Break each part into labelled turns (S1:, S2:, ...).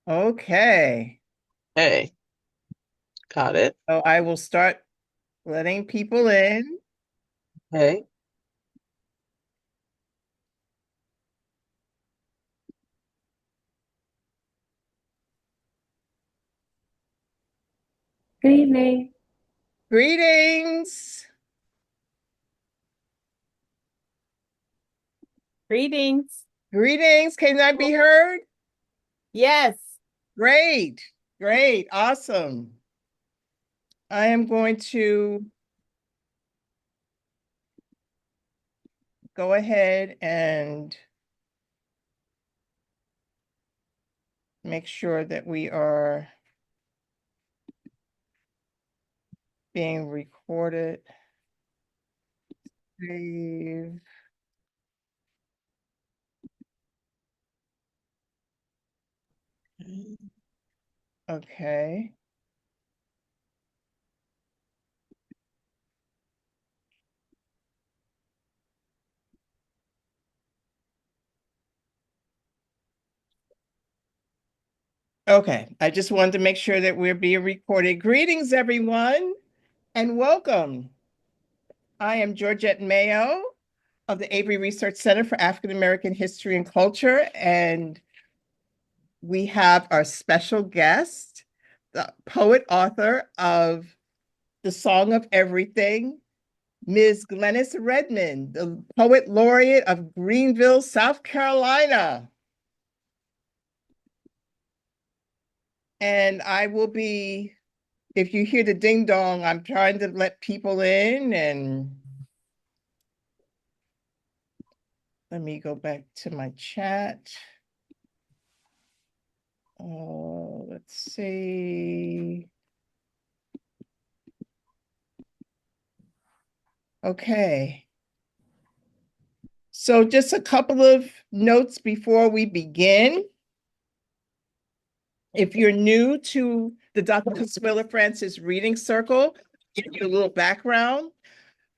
S1: Okay.
S2: Hey, got it.
S1: So I will start letting people in.
S2: Hey,
S3: Good evening.
S1: Greetings.
S3: Greetings.
S1: Greetings. Can I be heard?
S3: Yes.
S1: Great. Great. Awesome. I am going to go ahead and make sure that we are being recorded. Save. Okay. Okay. I just wanted to make sure that we're being recorded. Greetings, everyone, and welcome. I am Georgette Mayo of the Avery Research Center for African American History and Culture, and we have our special guest, the poet author of The Song of Everything, Ms. Glenis Redmond, the Poet Laureate of Greenville, South Carolina. And I will be, if you hear the ding dong, I'm trying to let people in, and let me go back to my chat. Let's see. Okay. So just a couple of notes before we begin. If you're new to the Dr. Consuela Francis Reading Circle, give you a little background.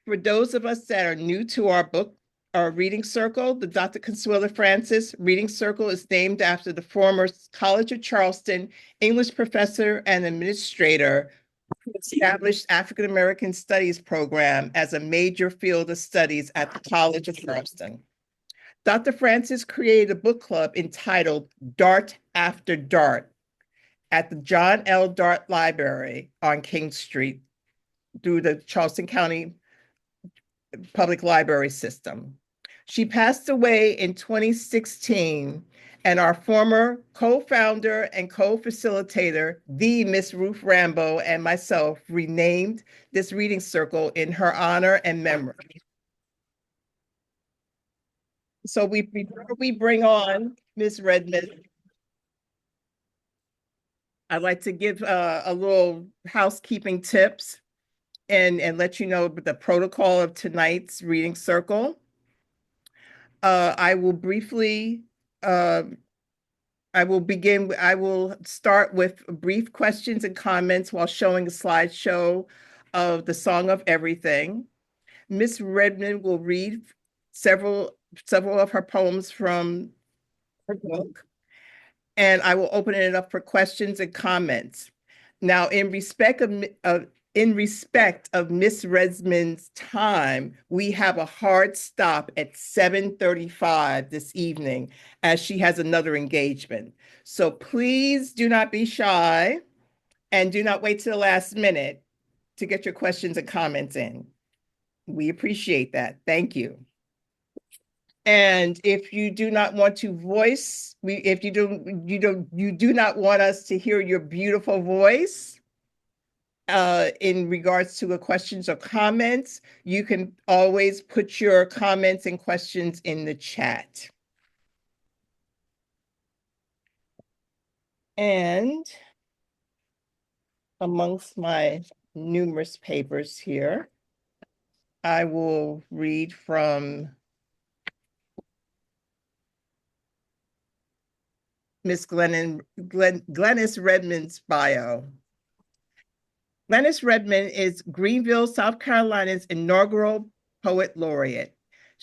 S1: For those of us that are new to our reading circle, the Dr. Consuela Francis Reading Circle is named after the former College of Charleston English professor and administrator who established African American Studies program as a major field of studies at the College of Charleston. Dr. Francis created a book club entitled Dart After Dart at the John L. Dart Library on King Street through the Charleston County Public Library System. She passed away in 2016, and our former co-founder and co-facilitator, the Miss Ruth Rambo, and myself renamed this reading circle in her honor and memory. So before we bring on Miss Redmond, I'd like to give a little housekeeping tips and let you know the protocol of tonight's reading circle. I will briefly, uh, I will start with brief questions and comments while showing a slideshow of the Song of Everything. Miss Redmond will read several of her poems from her book, and I will open it up for questions and comments. Now, in respect of Miss Redmond's time, we have a hard stop at 7:35 this evening as she has another engagement. So please do not be shy and do not wait to the last minute to get your questions and comments in. We appreciate that. Thank you. And if you do not want to voice, if you do not want us to hear your beautiful voice in regards to the questions or comments, you can always put your comments and questions in the chat. And amongst my numerous papers here, I will read from Glenis Redmond's bio. Glenis Redmond is Greenville, South Carolina's inaugural Poet Laureate.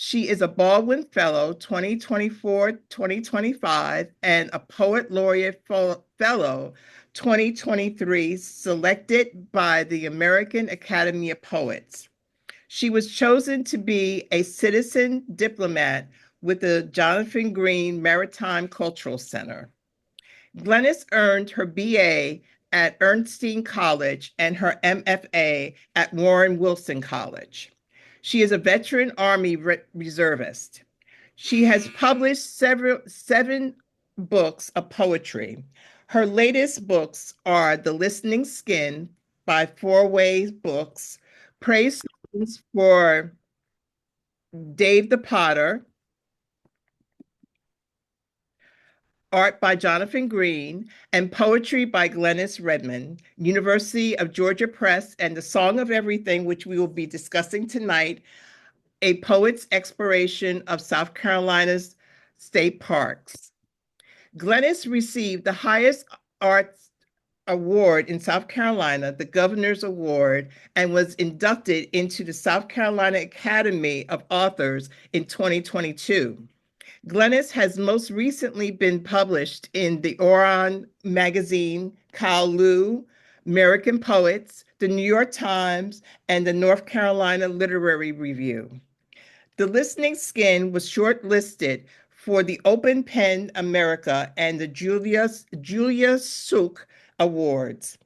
S1: She is a Baldwin Fellow 2024-2025 and a Poet Laureate Fellow 2023, selected by the American Academy of Poets. She was chosen to be a citizen diplomat with the Jonathan Green Maritime Cultural Center. Glenis earned her BA at Ernstine College and her MFA at Warren Wilson College. She is a veteran Army reservist. She has published seven books of poetry. Her latest books are The Listening Skin by Four Ways Books, Praise Songs for Dave the Potter, Art by Jonathan Green, and Poetry by Glenis Redmond, University of Georgia Press, and The Song of Everything, which we will be discussing tonight, A Poet's Exploration of South Carolina's State Parks. Glenis received the highest arts award in South Carolina, the Governor's Award, and was inducted into the South Carolina Academy of Authors in 2022. Glenis has most recently been published in the Orion magazine, Kalu, American Poets, the New York Times, and the North Carolina Literary Review. The Listening Skin was shortlisted for the Open Pen America and the Julia Suk Awards.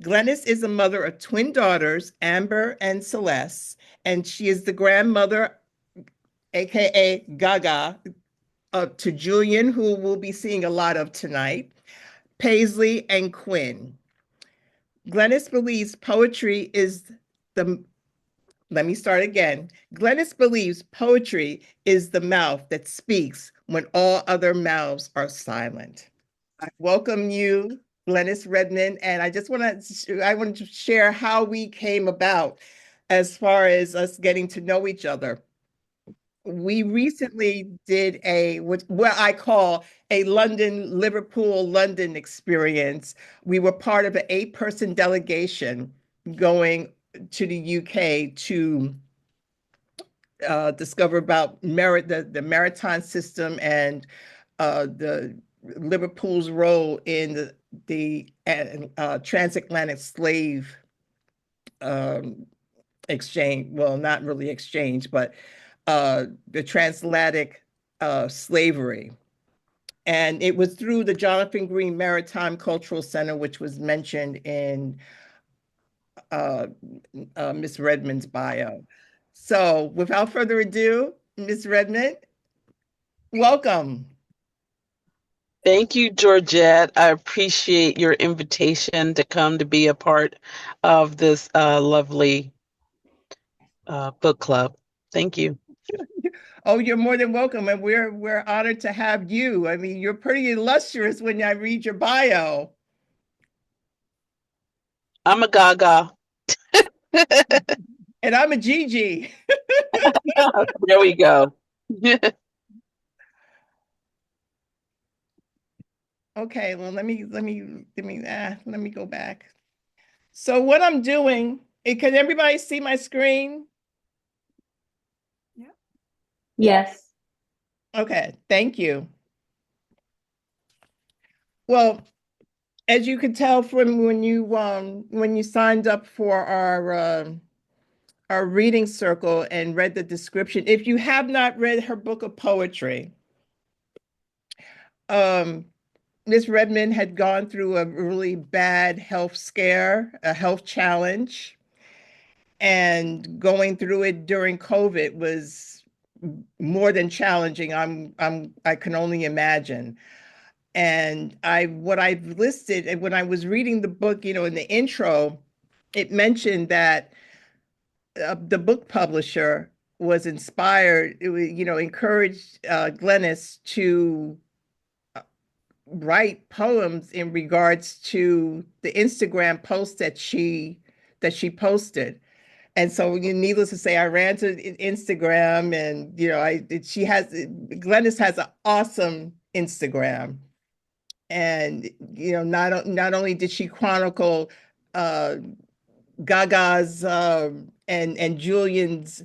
S1: Glenis is a mother of twin daughters, Amber and Celeste, and she is the grandmother, aka Gaga, to Julian, who we'll be seeing a lot of tonight, Paisley, and Quinn. Glenis believes poetry is the, let me start again. Glenis believes poetry is the mouth that speaks when all other mouths are silent. I welcome you, Glenis Redmond, and I want to share how we came about as far as us getting to know each other. We recently did what I call a Liverpool-London experience. We were part of an 8-person delegation going to the UK to discover about the maritime system and the Liverpool's role in the transatlantic slave exchange. Well, not really exchange, but the transatlantic slavery. And it was through the Jonathan Green Maritime Cultural Center, which was mentioned in Ms. Redmond's bio. So without further ado, Ms. Redmond, welcome.
S2: Thank you, Georgette. I appreciate your invitation to come to be a part of this lovely book club. Thank you.
S1: Oh, you're more than welcome, and we're honored to have you. I mean, you're pretty illustrious when I read your bio.
S2: I'm a Gaga.
S1: And I'm a Gigi.
S2: There we go.
S1: Okay, well, let me go back. So what I'm doing, can everybody see my screen?
S3: Yes.
S1: Okay, thank you. Well, as you can tell from when you signed up for our reading circle and read the description, if you have not read her book of poetry, Ms. Redmond had gone through a really bad health scare, a health challenge, and going through it during COVID was more than challenging. I can only imagine. And what I've listed, and when I was reading the book, in the intro, it mentioned that the book publisher was inspired, encouraged Glenis to write poems in regards to the Instagram post that she posted. And so, needless to say, I ran to Instagram, and Glenis has an awesome Instagram, and not only did she chronicle Gaga's and Julian's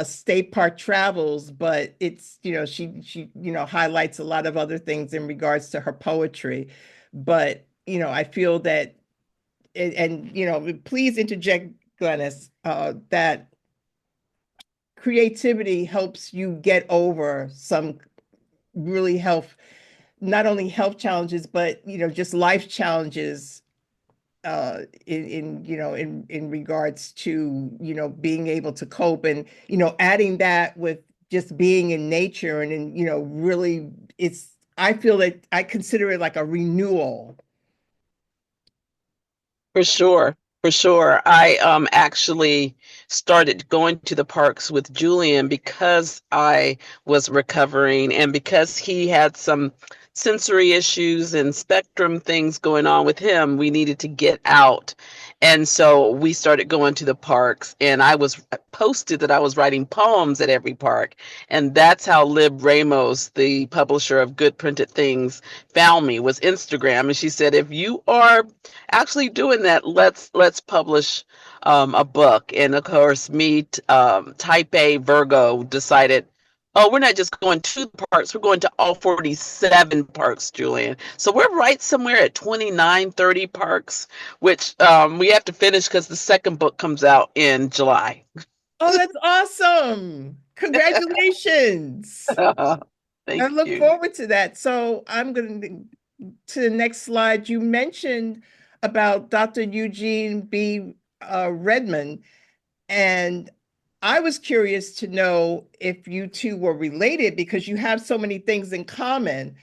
S1: state park travels, but it's, she highlights a lot of other things in regards to her poetry. But, I feel that, and, please interject, Glenis, that creativity helps you get over some really not only health challenges, but, just life challenges in regards to, being able to cope, and, adding that with just being in nature, and really I feel that I consider it like a renewal.
S2: For sure. For sure. I actually started going to the parks with Julian because I was recovering and because he had some sensory issues and spectrum things going on with him. We needed to get out. And so we started going to the parks, and I was posted that I was writing poems at every park. And that's how Lib Ramos, the publisher of Good Printed Things, found me, was Instagram. And she said, if you are actually doing that, let's publish a book. And of course, type A Virgo, decided, oh, we're not just going to the parks, we're going to all 47 parks, Julian. So we're right somewhere at 29, 30 parks, which we have to finish because the second book comes out in July.
S1: Oh, that's awesome. Congratulations. I
S2: Thank
S1: look
S2: you.
S1: forward to that. So I'm going to the next slide. You mentioned about Dr. Eugene B. Redmond, and I was curious to know if you two were related because you have so many things in common.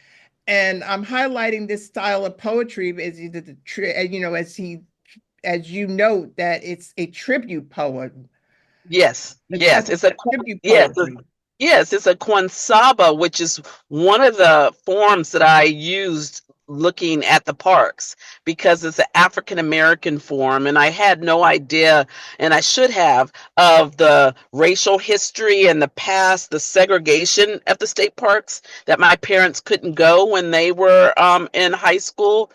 S1: And I'm highlighting this style of poetry as as you note that it's a tribute poem.
S2: Yes,
S1: The type
S2: yes,
S1: of
S2: it's a
S1: tribute
S2: yes,
S1: poetry.
S2: yes, it's a kwansaba, which is one of the forms that I used looking at the parks because it's an African American form, and I had no idea, and I should have, of the racial history and the past, the segregation at the state parks, that my parents couldn't go when they were in high school.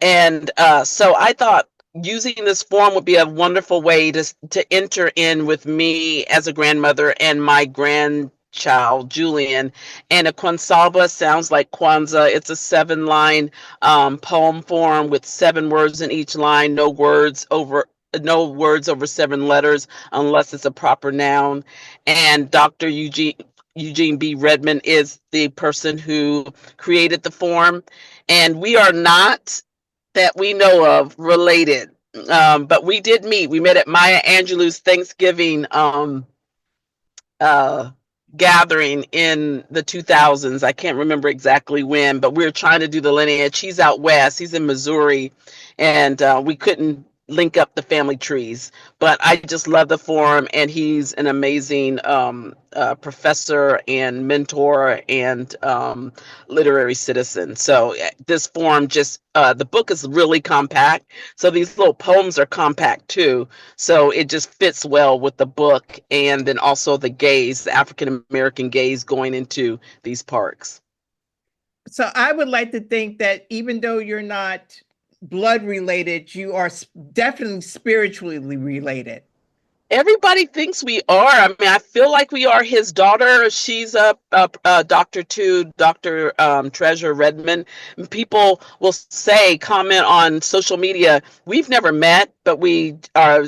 S2: And so I thought using this form would be a wonderful way to enter in with me as a grandmother and my grandchild, Julian. And a Kwanzaa sounds like Kwanzaa. It's a 7-line poem form with 7 words in each line, no words over 7 letters unless it's a proper noun. And Dr. Eugene B. Redmond is the person who created the form. And we are not, that we know of, related. But we did meet. We met at Maya Angelou's Thanksgiving uh, gathering in the 2000s. I can't remember exactly when, but we were trying to do the lineage. He's out west. He's in Missouri, and we couldn't link up the family trees. But I just love the forum, and he's an amazing professor and mentor and literary citizen. So this forum just the book is really compact. So these little poems are compact too. So it just fits well with the book, and then also the African American gaze going into these parks.
S1: So I would like to think that even though you're not blood related, you are definitely spiritually related.
S2: Everybody thinks we are. I mean, I feel like we are. His daughter, she's a doctor too, Dr. Treasure Redmond. And people will comment on social media, we've never met, but we are,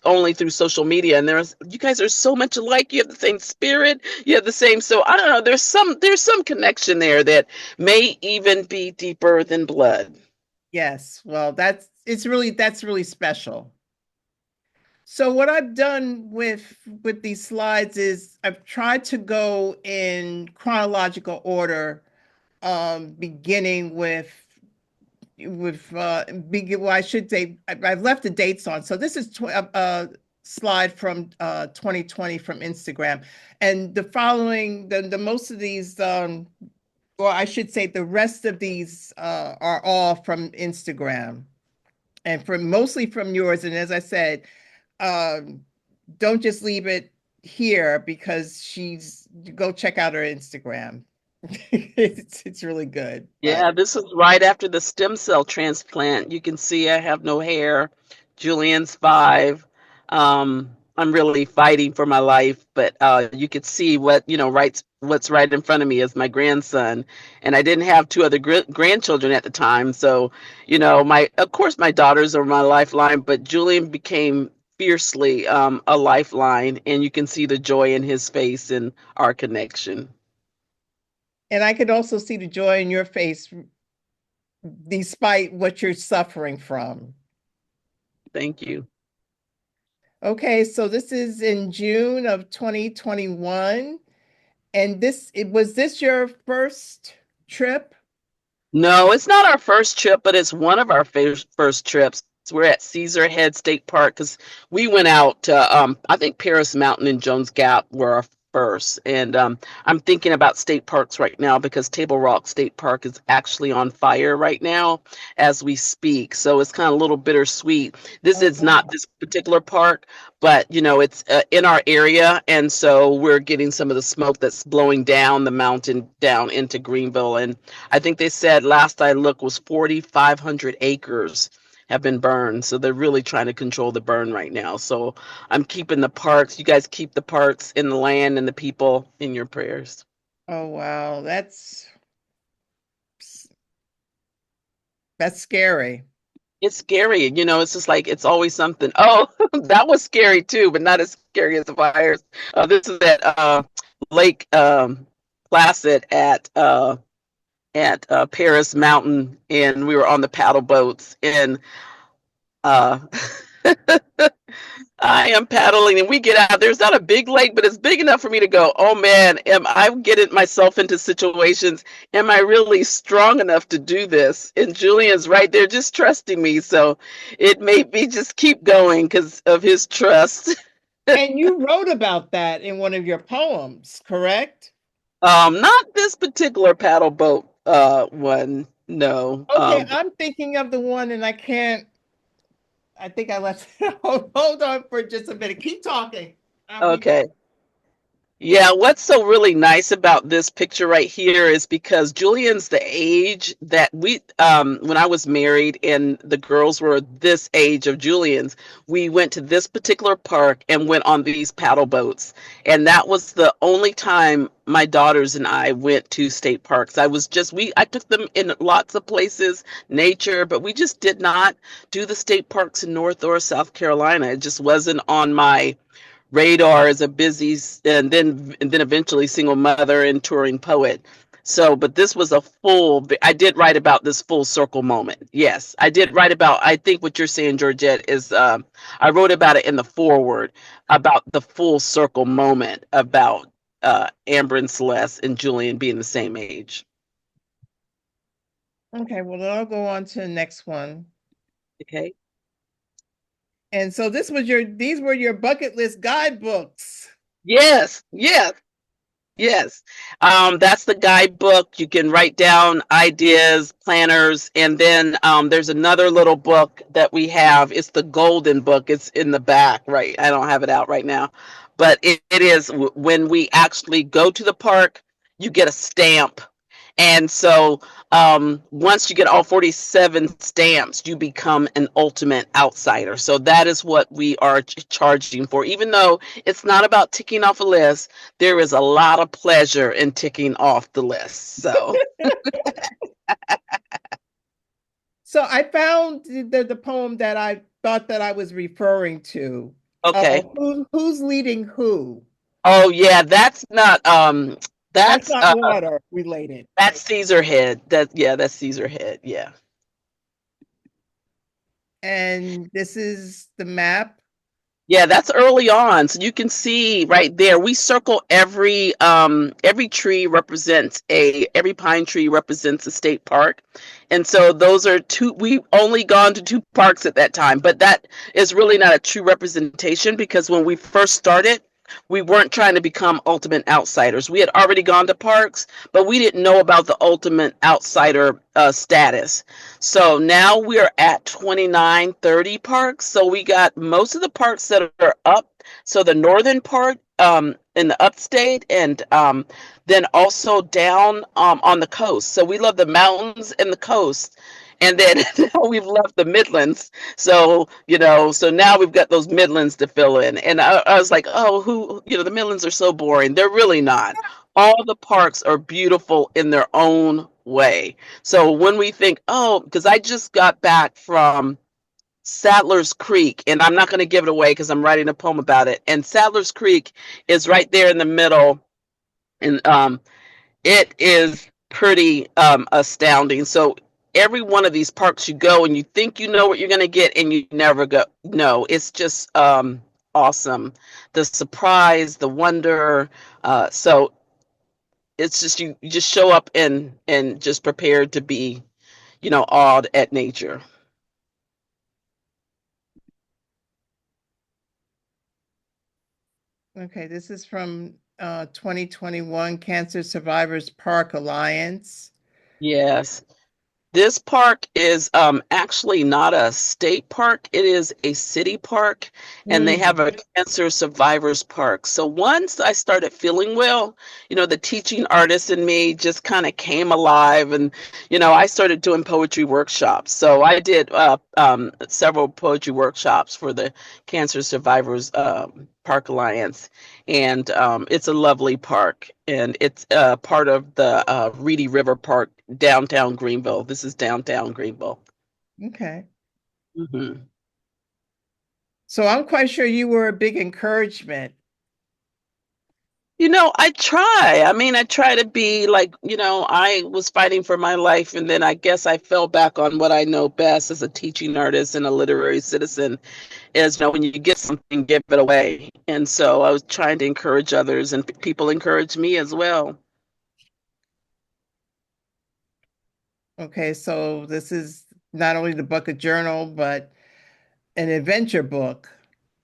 S2: only through social media. And you guys are so much alike. You have the same spirit. You have the same. So I don't know. There's some connection there that may even be deeper than blood.
S1: Yes. Well, that's really special. So what I've done with these slides is I've tried to go in chronological order, beginning with well, I should say I've left the dates on. So this is a slide from 2020 from Instagram, and the following the most of these or I should say the rest of these are all from Instagram, and mostly from yours. And as I said, don't just leave it here because go check out her Instagram. It's really good.
S2: Yeah, this is right after the stem cell transplant. You can see I have no hair. Julian's 5. I'm really fighting for my life, but you could see what's right in front of me is my grandson, and I didn't have two other grandchildren at the time. So, my of course my daughters are my lifeline, but Julian became fiercely a lifeline, and you can see the joy in his face and our connection.
S1: And I could also see the joy in your face despite what you're suffering from.
S2: Thank you.
S1: Okay, so this is in June of 2021. And was this your first trip?
S2: No, it's not our first trip, but it's one of our first trips. We're at Caesar Head State Park because we went out to, I think Paris Mountain and Jones Gap were our first. And I'm thinking about state parks right now because Table Rock State Park is actually on fire right now as we speak. So it's kind of a little bittersweet. This is not this particular park, but it's in our area. And so we're getting some of the smoke that's blowing down the mountain down into Greenville. And I think they said last I looked was 4,500 acres have been burned. So they're really trying to control the burn right now. So I'm keeping the parks. You guys keep the parks and the land and the people in your prayers.
S1: Oh, wow. That's scary.
S2: It's scary. It's just like, it's always something. Oh, that was scary too, but not as scary as the fires. This is at Lake Placid at Paris Mountain, and we were on the paddle boats, and I am paddling, and we get out. There's not a big lake, but it's big enough for me to go, oh man, am I getting myself into situations? Am I really strong enough to do this? And Julian's right there just trusting me. So it made me just keep going because of his trust.
S1: And you wrote about that in one of your poems, correct?
S2: Not this particular paddle boat one. No.
S1: Okay, I'm thinking of the one, and I think I left. Hold on for just a minute. Keep talking.
S2: Okay. Yeah, what's so really nice about this picture right here is because Julian's the age that when I was married and the girls were this age of Julian's, we went to this particular park and went on these paddle boats. And that was the only time my daughters and I went to state parks. I took them in lots of places, nature, but we just did not do the state parks in North or South Carolina. It just wasn't on my radar as a busy and then eventually single mother and touring poet. So, but this was I did write about this full circle moment. Yes, I did write about, I think what you're saying, Georgette, is I wrote about it in the foreword about the full circle moment about Amber and Celeste and Julian being the same age.
S1: Okay, well, then I'll go on to the next one.
S2: Okay.
S1: And so these were your bucket list guidebooks.
S2: Yes. That's the guidebook. You can write down ideas, planners, and then there's another little book that we have. It's the golden book. It's in the back, right? I don't have it out right now, but it is when we actually go to the park, you get a stamp. And so once you get all 47 stamps, you become an ultimate outsider. So that is what we are charging for. Even though it's not about ticking off a list, there is a lot of pleasure in ticking off the list. So
S1: So I found the poem that I thought that I was referring to.
S2: Okay.
S1: Who's leading who?
S2: Oh yeah, that's not
S1: That's not water related.
S2: That's Caesar Head. That's Caesar Head. Yeah.
S1: And this is the map.
S2: Yeah, that's early on. So you can see right there, we circle every tree represents every pine tree represents a state park. And so those are we've only gone to 2 parks at that time, but that is really not a true representation because when we first started, we weren't trying to become ultimate outsiders. We had already gone to parks, but we didn't know about the ultimate outsider status. So now we're at 29, 30 parks. So we got most of the parks that are up. So the northern part in the upstate and then also down on the coast. So we love the mountains and the coast. And then we've left the Midlands. So, so now we've got those Midlands to fill in. And I was like, oh, the Midlands are so boring. They're really not. All the parks are beautiful in their own way. So when we think, oh, because I just got back from Sadler's Creek, and I'm not going to give it away because I'm writing a poem about it. And Sadler's Creek is right there in the middle. And it is pretty astounding. So every one of these parks you go and you think you know what you're going to get and you never go. No, it's just awesome. The surprise, the wonder. So it's just you just show up and just prepared to be, awed at nature.
S1: Okay, this is from 2021 Cancer Survivors Park Alliance.
S2: Yes. This park is actually not a state park. It is a city park, and they have a cancer survivors park. So once I started feeling well, the teaching artist in me just kind of came alive, and I started doing poetry workshops. So I did several poetry workshops for the Cancer Survivors Park Alliance, and it's a lovely park, and it's part of the Reedy River Park, downtown Greenville. This is downtown Greenville.
S1: Okay.
S2: Mm-hmm.
S1: So I'm quite sure you were a big encouragement.
S2: I try. I mean, I try to be like, I was fighting for my life, and then I guess I fell back on what I know best as a teaching artist and a literary citizen is, when you get something, give it away. And so I was trying to encourage others, and people encourage me as well.
S1: Okay, so this is not only the bucket journal, but an adventure book.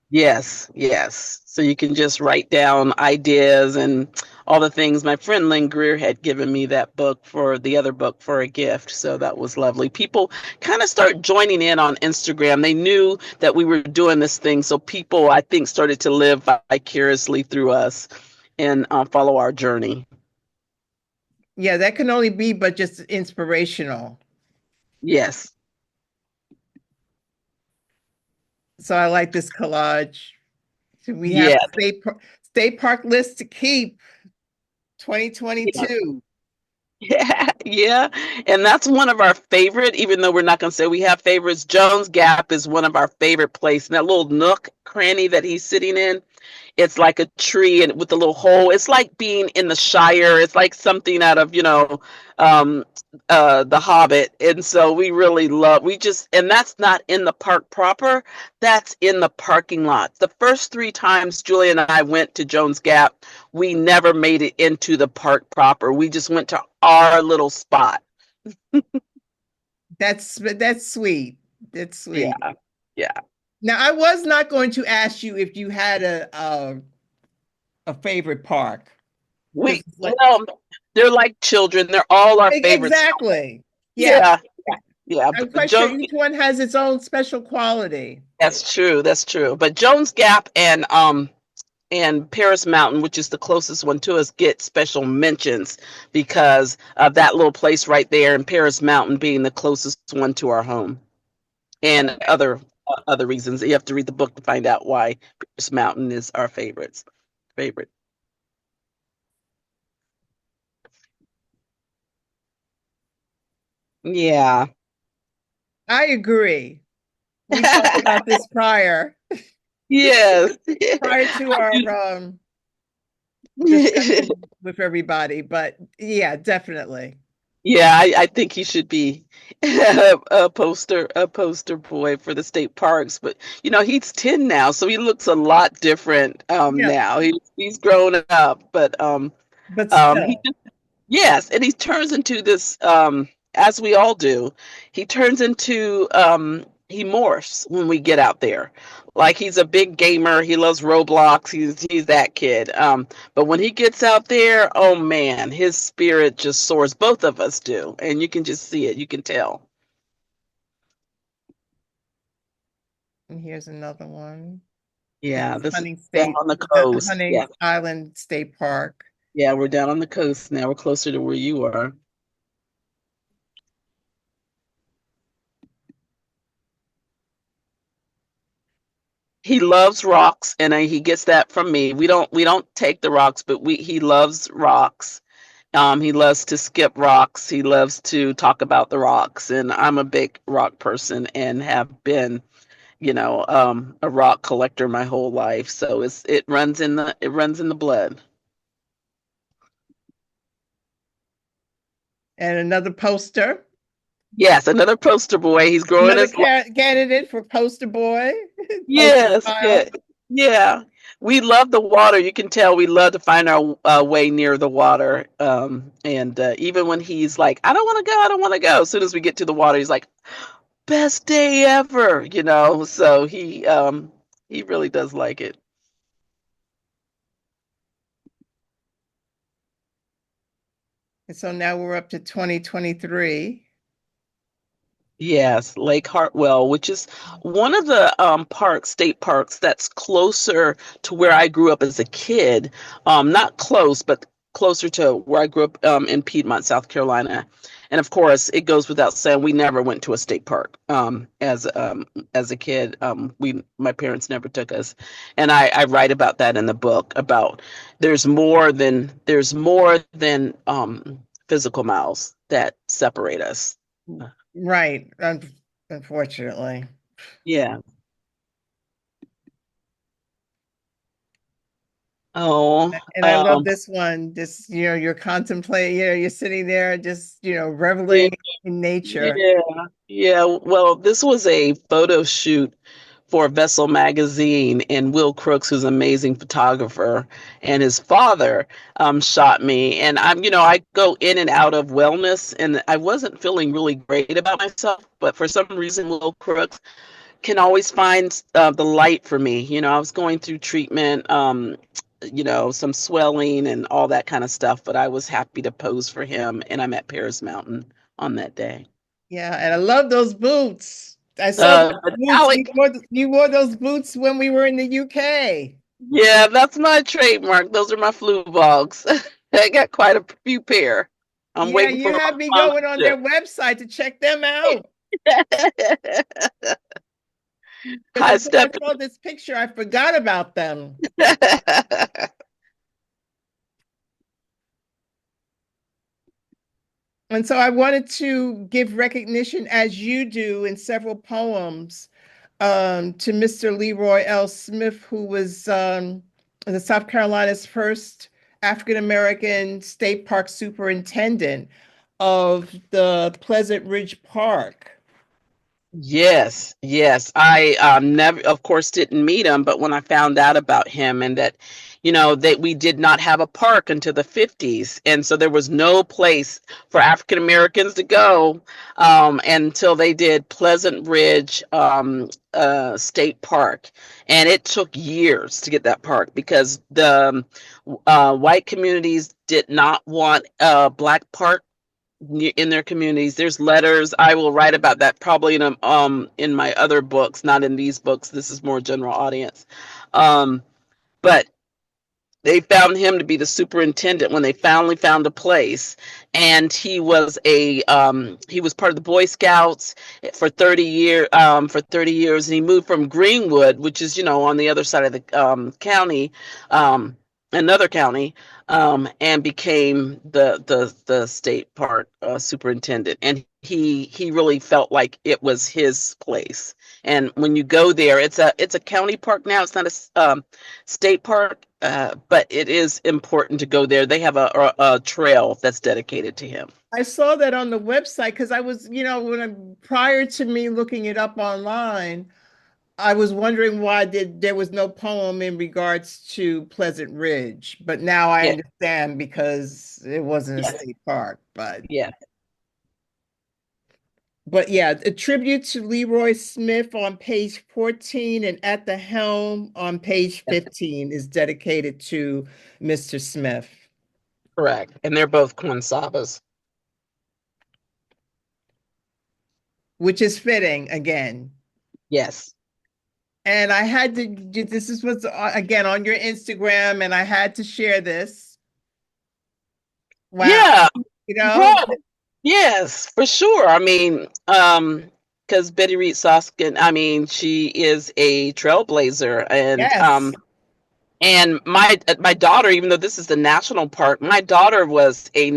S2: Yes, yes. So you can just write down ideas and all the things. My friend Lynn Greer had given me that book for the other book for a gift. So that was lovely. People kind of start joining in on Instagram. They knew that we were doing this thing. So people, I think, started to live vicariously through us and follow our journey.
S1: Yeah, that can only be but just inspirational.
S2: Yes.
S1: So I like this collage. So we have
S2: Yeah.
S1: state park list to keep 2022.
S2: Yeah, yeah. And that's one of our favorite, even though we're not going to say we have favorites. Jones Gap is one of our favorite places. That little nook cranny that he's sitting in, it's like a tree and with a little hole. It's like being in the Shire. It's like something out of, um, The Hobbit. And so we really and that's not in the park proper. That's in the parking lot. The first 3 times Julie and I went to Jones Gap, we never made it into the park proper. We just went to our little spot.
S1: That's sweet. That's sweet.
S2: Yeah. Yeah.
S1: Now, I was not going to ask you if you had a favorite park.
S2: Well, they're like children. They're all our favorites.
S1: Exactly.
S2: Yeah. Yeah.
S1: I'm quite sure each one has its own special quality.
S2: That's true. That's true. But Jones Gap and Paris Mountain, which is the closest one to us, get special mentions because of that little place right there, and Paris Mountain being the closest one to our home, and other reasons. You have to read the book to find out why Paris Mountain is our favorite. Yeah.
S1: I agree. We talked about this prior.
S2: Yes.
S1: Prior to our discussion with everybody, but yeah, definitely.
S2: Yeah, I think he should be a poster boy for the state parks. But he's 10 now, so he looks a lot different now. He's grown up, but he
S1: still.
S2: yes, and he turns into this, as we all do, he turns into, he morphs when we get out there. Like he's a big gamer. He loves Roblox. He's that kid. But when he gets out there, oh man, his spirit just soars. Both of us do. And you can just see it. You can tell.
S1: And here's another one.
S2: Yeah, this
S1: Hunting
S2: is down on the coast.
S1: Hunting Island State Park.
S2: Yeah, we're down on the coast now. We're closer to where you are. He loves rocks, and he gets that from me. We don't take the rocks, but he loves rocks. He loves to skip rocks. He loves to talk about the rocks, and I'm a big rock person and have been, a rock collector my whole life. So it runs in the blood.
S1: And another poster,
S2: Yes, another poster boy. He's growing
S1: another
S2: his.
S1: candidate for poster boy, poster
S2: Yes,
S1: child.
S2: yeah, yeah. We love the water. You can tell we love to find our way near the water. And even when he's like, "I don't want to go, I don't want to go," as soon as we get to the water, he's like, "Best day ever," So he really does like it.
S1: And so now we're up to 2023.
S2: Yes, Lake Hartwell, which is one of the state parks that's closer to where I grew up as a kid. Not close, but closer to where I grew up in Piedmont, South Carolina. And of course, it goes without saying, we never went to a state park as a kid. My parents never took us, and I write about that in the book. About there's more than physical miles that separate us.
S1: Right, unfortunately.
S2: Yeah. Oh,
S1: And I love this one. Just, you're contemplating, you're sitting there just,
S2: yeah,
S1: reveling in nature.
S2: yeah, yeah. Well, this was a photo shoot for Vessel magazine, and Will Crooks, who's an amazing photographer, and his father shot me. And I go in and out of wellness, and I wasn't feeling really great about myself, but for some reason, Will Crooks can always find the light for me. I was going through treatment, some swelling and all that kind of stuff, but I was happy to pose for him, and I'm at Paris Mountain on that day.
S1: Yeah, and I love those boots. I saw the boots.
S2: Metallic.
S1: You wore those boots when we were in the UK.
S2: Yeah, that's my trademark. Those are my flu bogs. I got quite a few pair. I'm
S1: Yeah,
S2: waiting
S1: you
S2: for
S1: had me
S2: my
S1: going on their website to check them out.
S2: sponsorship.
S1: Because
S2: Hi,
S1: until I
S2: Stephanie.
S1: saw this picture, I forgot about them. And so I wanted to give recognition, as you do in several poems, to Mr. Leroy L. Smith, who was the South Carolina's first African American state park superintendent of the Pleasant Ridge Park.
S2: Yes, yes. I never, of course, didn't meet him, but when I found out about him and that, that we did not have a park until the 50s, and so there was no place for African Americans to go until they did Pleasant Ridge State Park, and it took years to get that park because the white communities did not want a black park in their communities. There's letters. I will write about that probably in my other books, not in these books. This is more general audience. But they found him to be the superintendent when they finally found a place, and he was part of the Boy Scouts for 30 years, and he moved from Greenwood, which is on the other side of the county, another county, and became the state park superintendent, and he really felt like it was his place. And when you go there, it's a county park now. It's not a state park, but it is important to go there. They have a trail that's dedicated to him.
S1: I saw that on the website because I was, prior to me looking it up online, I was wondering why there was no poem in regards to Pleasant Ridge, but now I
S2: Yeah,
S1: understand because it wasn't a
S2: yeah,
S1: state park. But
S2: yeah.
S1: yeah, a tribute to Leroy Smith on page 14 and At the Helm on page 15 is dedicated to Mr. Smith.
S2: Correct. And they're both Quinsadas.
S1: Which is fitting again.
S2: Yes.
S1: And I had to, was again on your Instagram, and I had to share this. Wow.
S2: Yeah.
S1: You know,
S2: Right. Yes, for sure. I mean, because Betty Reed Soskin, I mean, she is a trailblazer,
S1: Yes.
S2: and my daughter, even though this is the national park, my daughter was a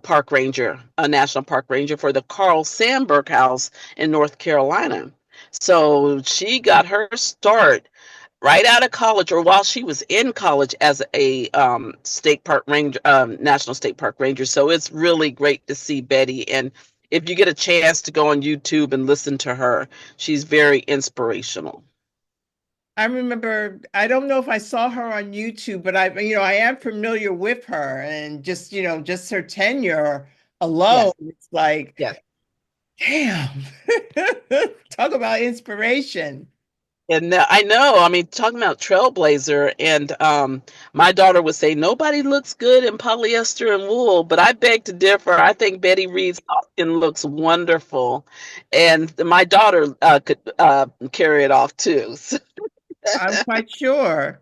S2: park ranger, a national park ranger for the Carl Sandburg House in North Carolina. So she got her start right out of college, or while she was in college, as a state park ranger, national state park ranger. So it's really great to see Betty. And if you get a chance to go on YouTube and listen to her, she's very inspirational.
S1: I remember, I don't know if I saw her on YouTube, but I am familiar with her and just her tenure alone.
S2: Yes,
S1: It's like,
S2: yes.
S1: damn, talk about inspiration.
S2: And I know, I mean, talking about trailblazer, and my daughter would say nobody looks good in polyester and wool, but I beg to differ. I think Betty Reed's skin looks wonderful, and my daughter could carry it off too. So-
S1: I'm quite sure.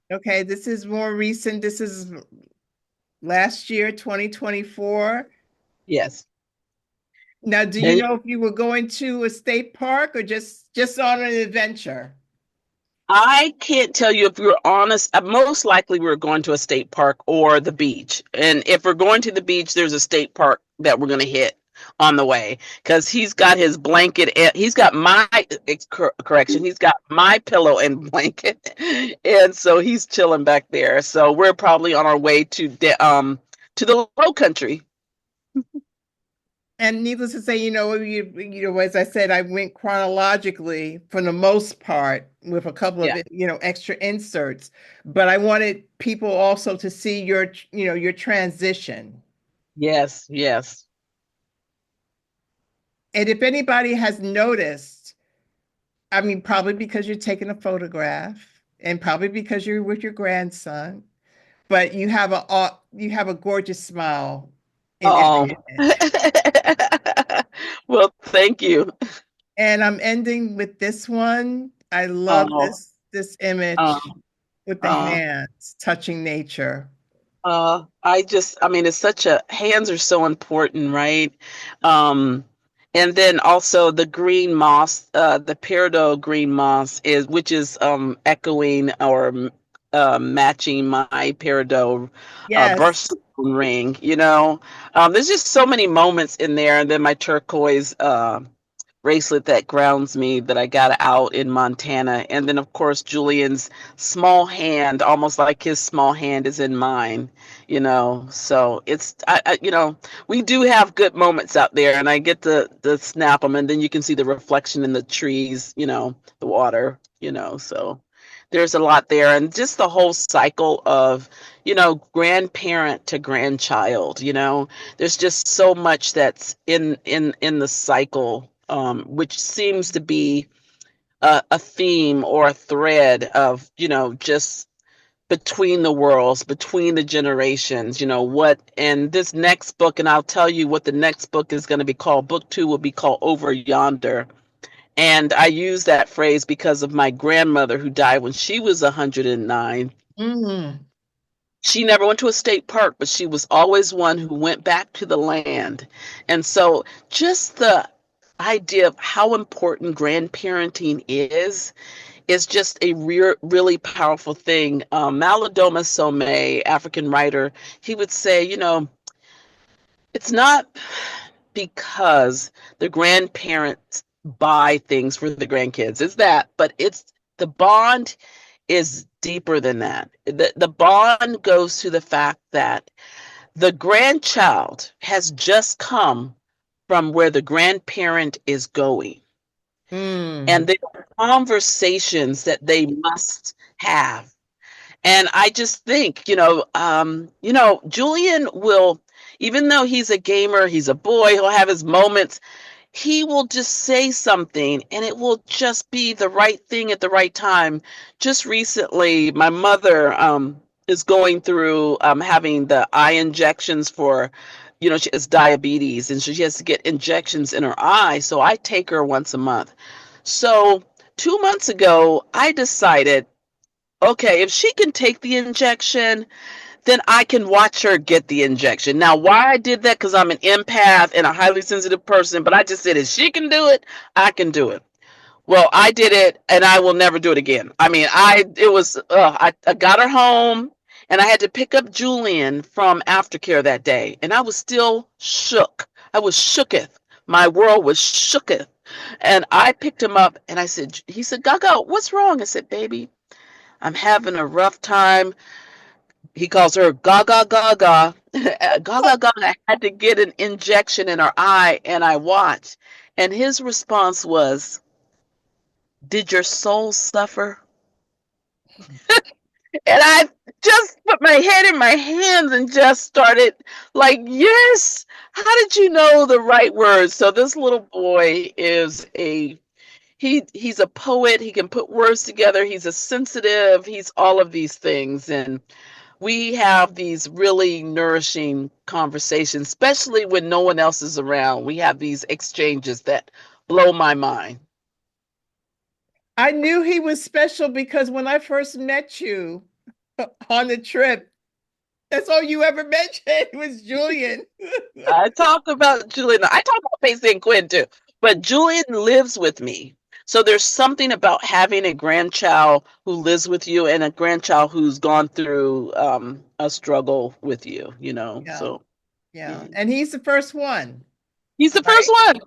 S1: Okay, this is more recent. This is last year, 2024.
S2: Yes.
S1: Now, do you
S2: And
S1: know if you were going to a state park or just on an adventure?
S2: I can't tell you, if you're honest. Most likely we're going to a state park or the beach. And if we're going to the beach, there's a state park that we're going to hit on the way, because he's got his blanket and he's got my correction. He's got my pillow and blanket, and so he's chilling back there. So we're probably on our way to the low country.
S1: And needless to say, as I said, I went chronologically for the most part with a couple of,
S2: Yeah.
S1: extra inserts, but I wanted people also to see your transition.
S2: Yes. Yes.
S1: And if anybody has noticed, I mean, probably because you're taking a photograph and probably because you're with your grandson, but you have a gorgeous smile in
S2: Oh.
S1: every image.
S2: Well, thank you.
S1: And I'm ending with this one. I love
S2: Oh.
S1: this
S2: Oh.
S1: image with the
S2: Oh.
S1: hands touching nature.
S2: I mean, it's such a, hands are so important, right? Um, and then also the green moss, the peridot green moss which is echoing or matching my peridot
S1: Yes.
S2: birthstone ring. There's just so many moments in there, and then my turquoise bracelet that grounds me that I got out in Montana. And then, of course, Julian's small hand, almost like his small hand is in mine. So we do have good moments out there, and I get to snap them, and then you can see the reflection in the trees, the water. So there's a lot there. And just the whole cycle of, grandparent to grandchild. There's just so much that's in the cycle, which seems to be a theme or a thread of, just between the worlds, between the generations. And this next book, and I'll tell you what the next book is going to be called. Book 2 will be called Over Yonder. And I use that phrase because of my grandmother, who died when she was 109.
S1: Mm.
S2: She never went to a state park, but she was always one who went back to the land. And so just the idea of how important grandparenting is just a really powerful thing. Malidoma Somé, African writer, he would say, it's not because the grandparents buy things for the grandkids. It's that, but it's the bond is deeper than that. The bond goes to the fact that the grandchild has just come from where the grandparent is going.
S1: Mm.
S2: And there are conversations that they must have. And I just think, Julian will, even though he's a gamer, he's a boy, he'll have his moments. He will just say something and it will just be the right thing at the right time. Just recently, my mother is going through having the eye injections for, she has diabetes, and so she has to get injections in her eye. So I take her once a month. So 2 months ago, I decided, okay, if she can take the injection, then I can watch her get the injection. Now, why I did that, because I'm an empath and a highly sensitive person, but I just said, if she can do it, I can do it. Well, I did it, and I will never do it again. I mean, I got her home, and I had to pick up Julian from aftercare that day, and I was still shook. I was shooketh. My world was shooketh. And I picked him up, and he said, Gaga, what's wrong? I said, baby, I'm having a rough time. He calls her Gaga Gaga. Gaga Gaga had to get an injection in her eye, and I watched. And his response was, did your soul suffer? And I just put my head in my hands and just started like, yes, how did you know the right words? So this little boy is he's a poet. He can put words together. He's a sensitive. He's all of these things. And we have these really nourishing conversations, especially when no one else is around. We have these exchanges that blow my mind.
S1: I knew he was special because when I first met you on the trip, that's all you ever mentioned was Julian.
S2: I talk about Julian. I talk about Pacey and Quinn too, but Julian lives with me. So there's something about having a grandchild who lives with you and a grandchild who's gone through a struggle with you, you know.
S1: Yeah.
S2: So
S1: Yeah. And he's the first one.
S2: he's the first one.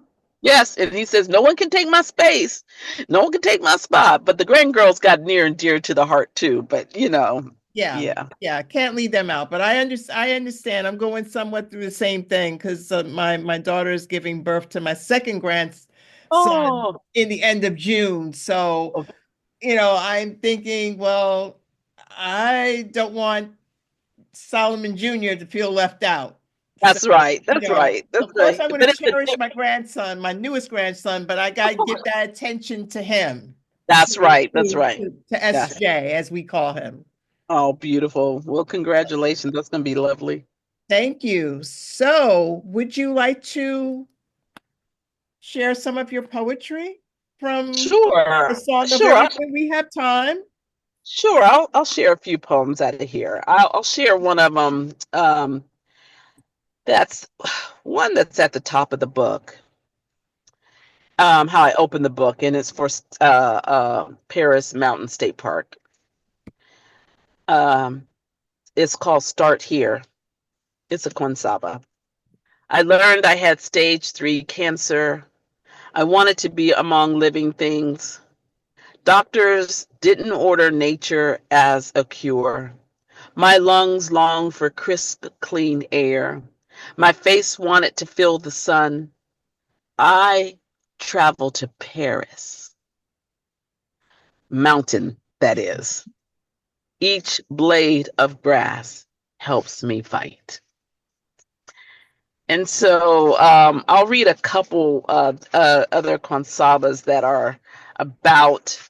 S2: Yes. And he says, no one can take my space. No one can take my spot. But the grandgirls got near and dear to the heart too. But you know,
S1: yeah, can't leave them out. But I understand. I'm going somewhat through the same thing because my daughter is giving birth to my second grandson in the end of June. So, you know, I'm thinking, well, I don't want Solomon Jr. to feel left out.
S2: That's right. That's right. That's
S1: of course,
S2: right.
S1: I'm going to cherish my grandson, my newest grandson, but I got to give that attention to him.
S2: That's right. That's right.
S1: To SJ, as we call him.
S2: Oh, beautiful. Well, congratulations. That's going to be lovely.
S1: Thank you. So, would you like to share some of your poetry from the Song of Everything? We have time.
S2: Sure. I'll share a few poems out of here. I'll share one of them. That's one that's at the top of the book. How I opened the book, and it's for Paris Mountain State Park. It's called Start Here. It's a Kwansaba. I learned I had stage 3 cancer. I wanted to be among living things. Doctors didn't order nature as a cure. My lungs longed for crisp, clean air. My face wanted to feel the sun. I traveled to Paris. Mountain, that is. Each blade of grass helps me fight. And so I'll read a couple other Kwansabas that are about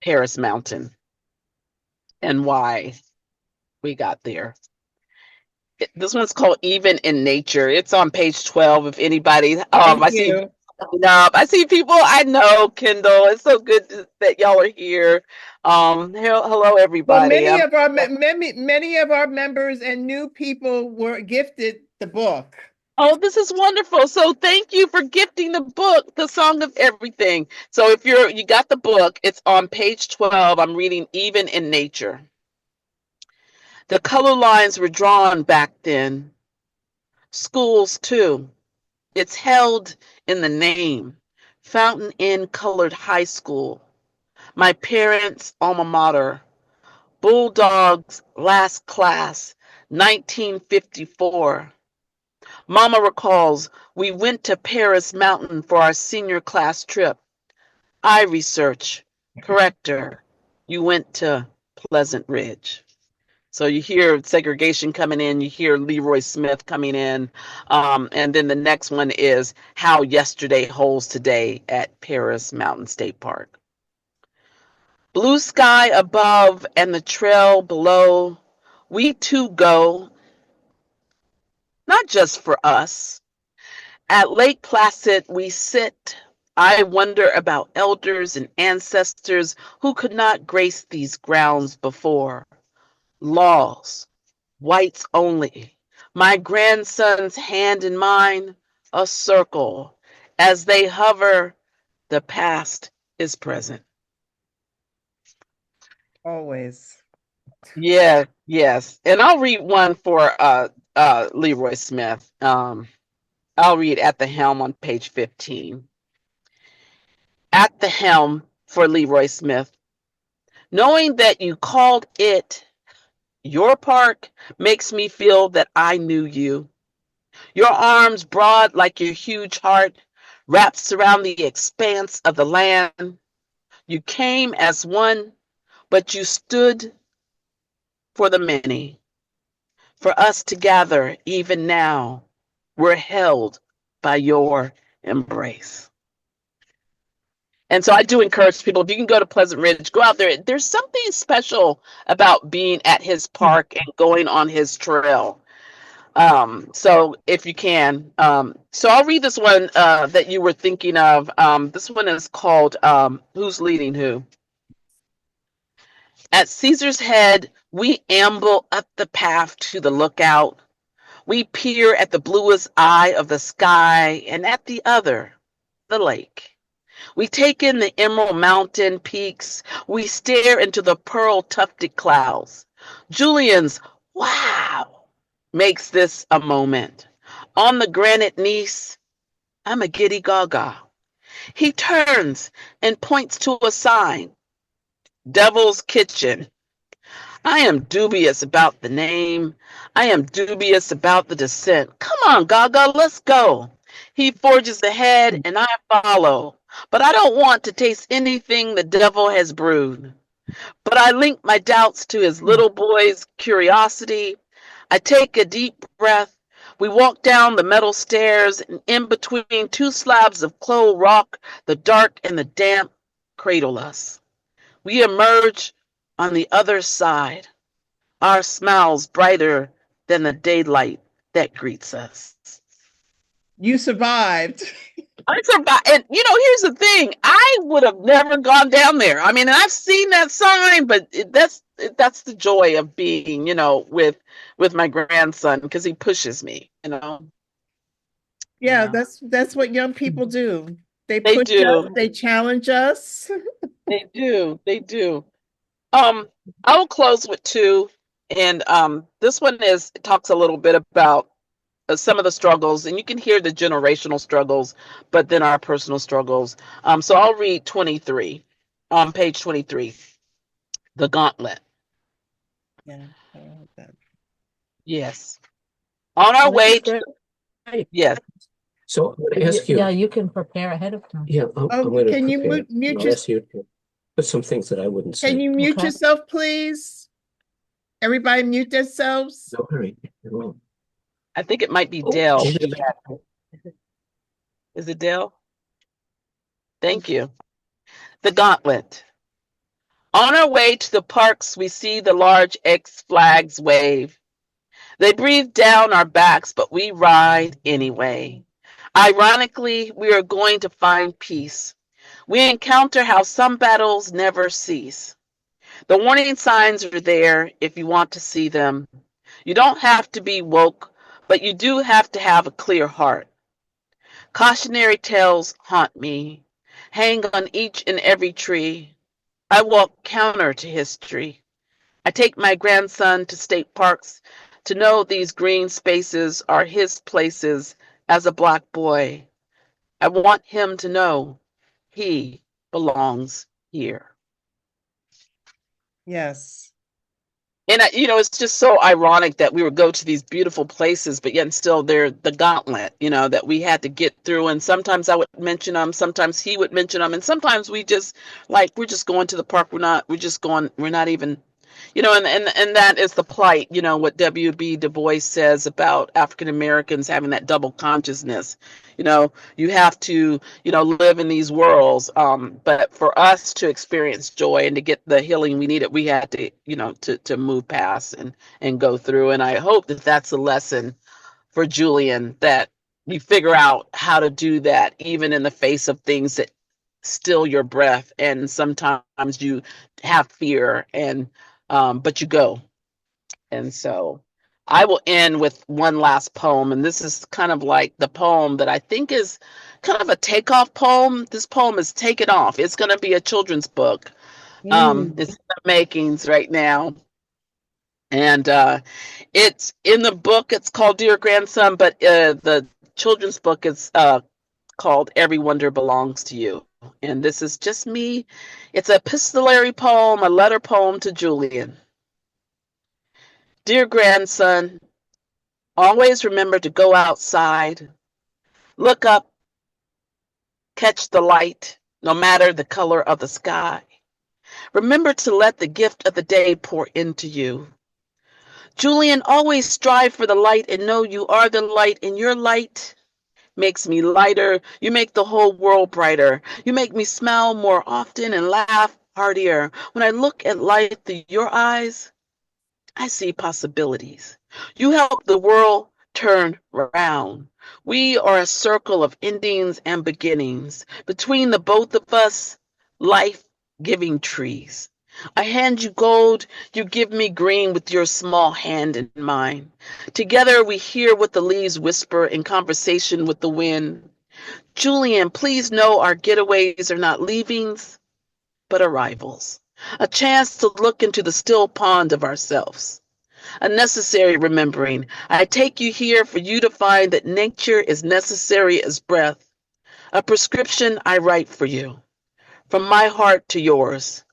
S2: Paris Mountain and why we got there. This one's called Even in Nature. It's on page 12 if anybody. I see people I know, Kendall. It's so good that y'all are here. Hello everybody.
S1: Well, many of our members and new people were gifted the book.
S2: Oh, this is wonderful. So thank you for gifting the book, The Song of Everything. So if you got the book, it's on page 12. I'm reading Even in Nature. The color lines were drawn back then. Schools too. It's held in the name. Fountain Inn Colored High School. My parents' alma mater. Bulldogs last class, 1954. Mama recalls we went to Paris Mountain for our senior class trip. I research. Corrector. You went to Pleasant Ridge. So you hear segregation coming in, you hear Leroy Smith coming in, and then the next one is How Yesterday Holds Today at Paris Mountain State Park. Blue sky above and the trail below, we too go, not just for us. At Lake Placid we sit, I wonder about elders and ancestors who could not grace these grounds before. Laws, whites only. My grandson's hand in mine, a circle. As they hover, the past is present.
S1: Always.
S2: Yeah, yes. And I'll read one for Leroy Smith. I'll read At the Helm on page 15. At the helm for Leroy Smith. Knowing that you called it your park makes me feel that I knew you. Your arms broad like your huge heart wraps around the expanse of the land. You came as one, but you stood for the many. For us to gather even now, we're held by your embrace. And so I do encourage people, if you can go to Pleasant Ridge, go out there. There's something special about being at his park and going on his trail. So if you can, so I'll read this one that you were thinking of. This one is called Who's Leading Who? At Caesar's Head, we amble up the path to the lookout. We peer at the bluest eye of the sky and at the other, the lake. We take in the emerald mountain peaks. We stare into the pearl tufted clouds. Julian's wow makes this a moment. On the granite Nice, I'm a giddy gaga. He turns and points to a sign. Devil's Kitchen. I am dubious about the name. I am dubious about the descent. Come on, Gaga, let's go. He forges ahead and I follow. But I don't want to taste anything the devil has brewed. But I link my doubts to his little boy's curiosity. I take a deep breath. We walk down the metal stairs, and in between two slabs of cold rock, the dark and the damp cradle us. We emerge on the other side, our smiles brighter than the daylight that greets us.
S1: You survived.
S2: I survived. And here's the thing. I would have never gone down there. I mean, and I've seen that sign, but that's the joy of being, with my grandson, because he pushes me.
S1: Yeah,
S2: Yeah.
S1: that's what young people do. They
S2: They
S1: push
S2: do.
S1: us, they challenge us.
S2: They do. They do. I'll close with two. And this one talks a little bit about some of the struggles, and you can hear the generational struggles, but then our personal struggles. So I'll read 23 on page 23, the gauntlet.
S1: Yeah, I like that.
S2: Yes. On our way to,
S4: Right.
S2: yes.
S4: So I'm going to ask you.
S3: Yeah, you can prepare ahead of time.
S4: Yeah, I'm
S1: Oh,
S4: going to
S1: can you
S4: prepare.
S1: mute
S4: I'll
S1: your-
S4: ask you to put some things that I wouldn't say.
S1: Can you mute
S3: Okay.
S1: yourself, please? Everybody mute themselves.
S4: No hurry. I will.
S2: I think it might be
S4: Oh,
S2: Dell.
S4: hold it.
S2: Is it Dell? Thank you. The gauntlet. On our way to the parks, we see the large X flags wave. They breathe down our backs, but we ride anyway. Ironically, we are going to find peace. We encounter how some battles never cease. The warning signs are there if you want to see them. You don't have to be woke, but you do have to have a clear heart. Cautionary tales haunt me, hang on each and every tree. I walk counter to history. I take my grandson to state parks to know these green spaces are his places as a Black boy. I want him to know he belongs here.
S1: Yes.
S2: And it's just so ironic that we would go to these beautiful places, but yet still they're the gauntlet, that we had to get through. And sometimes I would mention them, sometimes he would mention them, and sometimes we're just going to the park. We're not even, and that is the plight, what W.B. Du Bois says about African Americans having that double consciousness. You have to, live in these worlds. But for us to experience joy and to get the healing we needed, we had to, to move past and go through. And I hope that that's a lesson for Julian, that you figure out how to do that even in the face of things that still your breath, and sometimes you have fear, and but you go. And so I will end with one last poem, and this is kind of like the poem that I think is kind of a takeoff poem. This poem is taken off. It's going to be a children's book. It's in the makings right now. And it's in the book, it's called Dear Grandson, but the children's book is called Every Wonder Belongs to You. And this is just me. It's an epistolary poem, a letter poem to Julian. Dear grandson, always remember to go outside, look up, catch the light, no matter the color of the sky. Remember to let the gift of the day pour into you. Julian, always strive for the light and know you are the light, and your light makes me lighter. You make the whole world brighter. You make me smile more often and laugh heartier. When I look at light through your eyes, I see possibilities. You help the world turn around. We are a circle of endings and beginnings. Between the both of us, life-giving trees. I hand you gold, you give me green with your small hand in mine. Together we hear what the leaves whisper in conversation with the wind. Julian, please know our getaways are not leavings, but arrivals. A chance to look into the still pond of ourselves. A necessary remembering. I take you here for you to find that nature is necessary as breath. A prescription I write for you. From my heart to yours.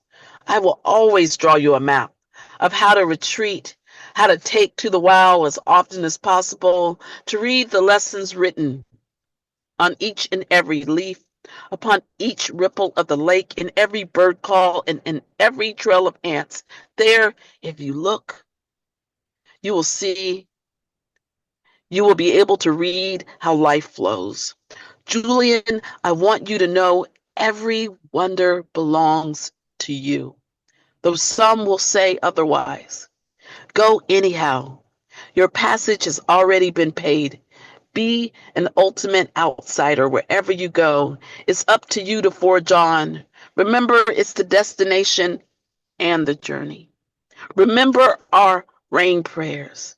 S2: I will always draw you a map of how to retreat, how to take to the wow as often as possible, to read the lessons written on each and every leaf, upon each ripple of the lake, in every bird call, and in every trail of ants. There, if you look, you will see, you will be able to read how life flows. Julian, I want you to know every wonder belongs to you, though some will say otherwise. Go anyhow. Your passage has already been paid. Be an ultimate outsider wherever you go. It's up to you to forge on. Remember, it's the destination and the journey. Remember our rain prayers.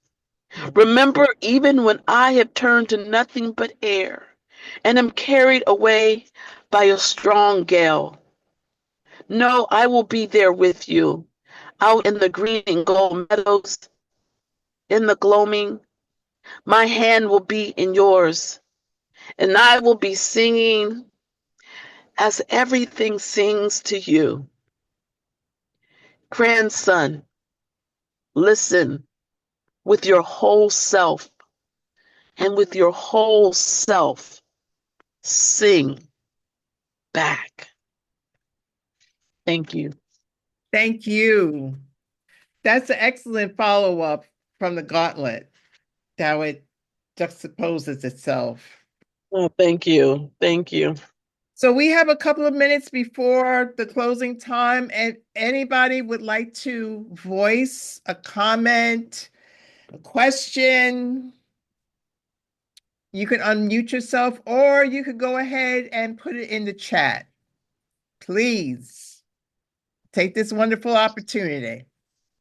S2: Remember, even when I have turned to nothing but air and am carried away by a strong gale, no, I will be there with you, out in the green and gold meadows, in the gloaming. My hand will be in yours, and I will be singing as everything sings to you. Grandson, listen with your whole self, and with your whole self, sing back. Thank you.
S1: Thank you. That's an excellent follow-up from the gauntlet, how it juxtaposes itself.
S2: Oh, thank you. Thank you.
S1: So we have a couple of minutes before the closing time, and anybody would like to voice a comment, a question, you can unmute yourself, or you could go ahead and put it in the chat. Please take this wonderful opportunity.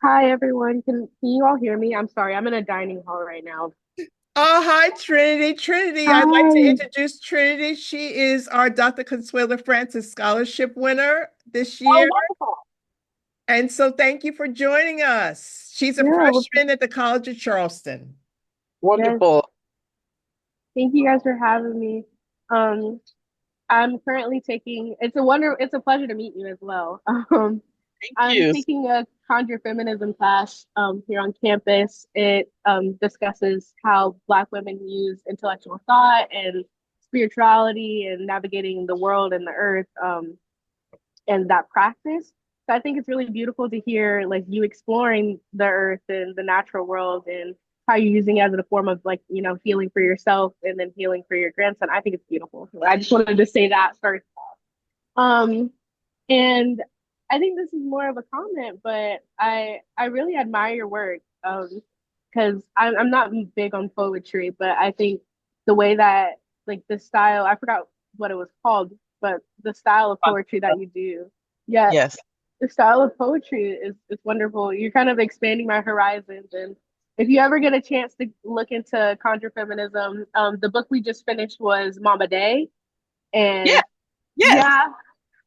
S5: Hi, everyone. Can you all hear me? I'm sorry, I'm in a dining hall right now.
S1: Oh, hi, Trinity. Trinity, I'd like to introduce Trinity. She is our Dr. Consuelo Francis Scholarship winner this year.
S5: Oh, wonderful.
S1: And so thank you for joining us. She's a freshman at the College of Charleston.
S2: Wonderful.
S5: Yes. Thank you guys for having me. I'm currently taking, it's a pleasure to meet you as well. I'm taking a Conjure Feminism class here on campus. It discusses how Black women use intellectual thought and spirituality and navigating the world and the earth and that practice. So I think it's really beautiful to hear like you exploring the earth and the natural world and how you're using it as a form of like, you know, healing for yourself and then healing for your grandson. I think it's beautiful. I just wanted to say that first. And I think this is more of a comment, but I really admire your work because I'm not big on poetry, but I think the way that like the style, I forgot what it was called, but the style of poetry that you do. Yeah,
S2: Yes.
S5: the style of poetry is wonderful. You're kind of expanding my horizons. And if you ever get a chance to look into contra feminism, the book we just finished was Mama Day.
S2: Yeah.
S5: And
S2: Yes.
S5: yeah,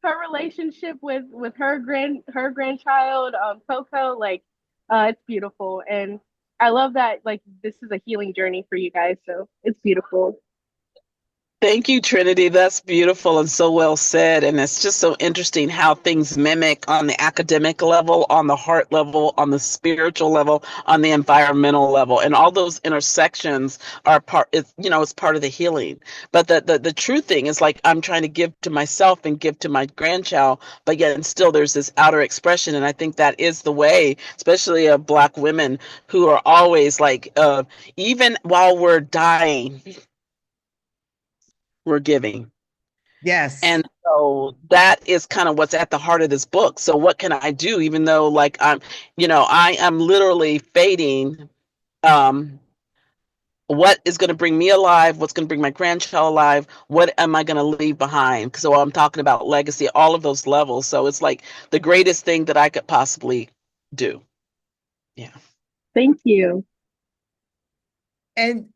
S5: her relationship with her grandchild, Coco, like it's beautiful. And I love that like this is a healing journey for you guys. So it's beautiful.
S2: Thank you, Trinity. That's beautiful and so well said. And it's just so interesting how things mimic on the academic level, on the heart level, on the spiritual level, on the environmental level. And all those intersections are it's part of the healing. But the true thing is like I'm trying to give to myself and give to my grandchild, but yet and still there's this outer expression. And I think that is the way, especially of Black women who are always like, even while we're dying, we're giving.
S1: Yes.
S2: And so that is kind of what's at the heart of this book. So what can I do, even though like I am literally fading, what is going to bring me alive? What's going to bring my grandchild alive? What am I going to leave behind? So I'm talking about legacy, all of those levels. So it's like the greatest thing that I could possibly do. Yeah.
S5: Thank you.
S1: And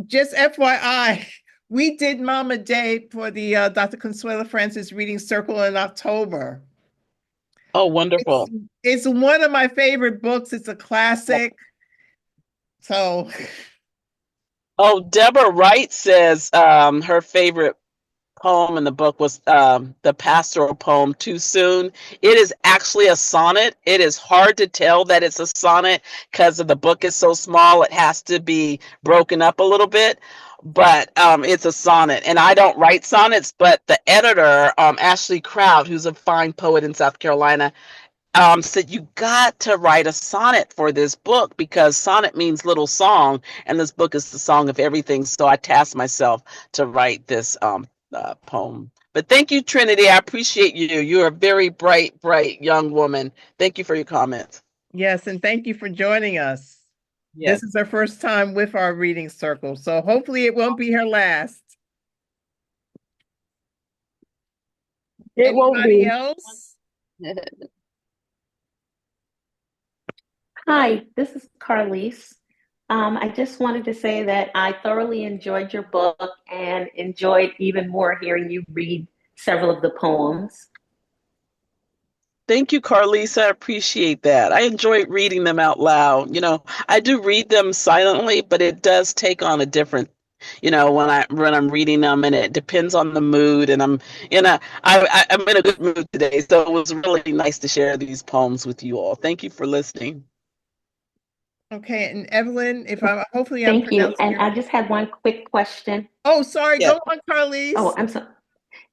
S1: just FYI, we did Mama Day for the Dr. Consuelo Francis Reading Circle in October.
S2: Oh, wonderful.
S1: It's one of my favorite books. It's a classic. So.
S2: Oh, Deborah Wright says her favorite poem in the book was the pastoral poem Too Soon. It is actually a sonnet. It is hard to tell that it's a sonnet because the book is so small. It has to be broken up a little bit, but it's a sonnet. And I don't write sonnets, but the editor, Ashley Crowd, who's a fine poet in South Carolina, said you got to write a sonnet for this book because sonnet means little song, and this book is the song of everything. So I tasked myself to write this poem. But thank you, Trinity. I appreciate you. You're a very bright young woman. Thank you for your comments.
S1: Yes, and thank you for joining us.
S2: Yes.
S1: This is our first time with our reading circle, so hopefully it won't be her last.
S5: It won't be.
S1: Anybody else?
S6: Hi, this is Carlise. I just wanted to say that I thoroughly enjoyed your book and enjoyed even more hearing you read several of the poems.
S2: Thank you, Carlise. I appreciate that. I enjoy reading them out loud. I do read them silently, but it does take on a different, when I'm reading them, and it depends on the mood. And I'm in a good mood today, so it was really nice to share these poems with you all. Thank you for listening.
S1: Okay, and Evelyn, hopefully I'm
S6: Thank you.
S1: pronouncing
S6: And I just had one quick question.
S1: Oh, sorry.
S2: Yes.
S1: Go on, Carlise.
S6: Oh, I'm sorry.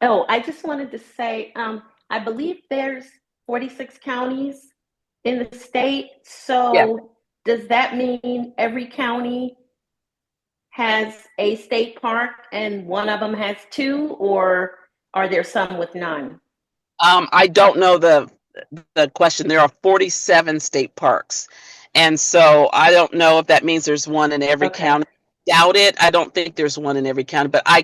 S6: Oh, I just wanted to say, I believe there's 46 counties in the state. So does that mean every county has a state park and one of them has two, or are there some with none?
S2: I don't know the question. There are 47 state parks. And so I don't know if that means there's one in every county. Doubt it. I don't think there's one in every county, but I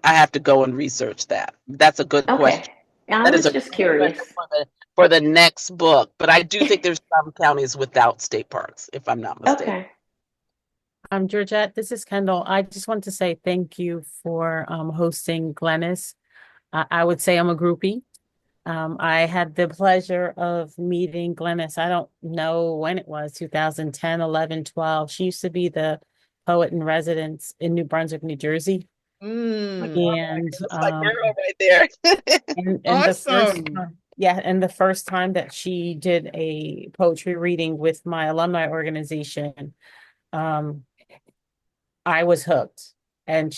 S2: have to go and research that. That's a good question.
S6: I was just curious.
S2: For the next book, but I do think there's some counties without state parks, if I'm not mistaken.
S3: Okay. Georgette, this is Kendall. I just want to say thank you for hosting Glenis. I would say I'm a groupie. I had the pleasure of meeting Glenis. I don't know when it was, 2010, 11, 12. She used to be the poet in residence in New Brunswick, New Jersey. And
S2: like Arrow right there.
S3: and
S1: Awesome.
S3: the first time that she did a poetry reading with my alumni organization, I was hooked. And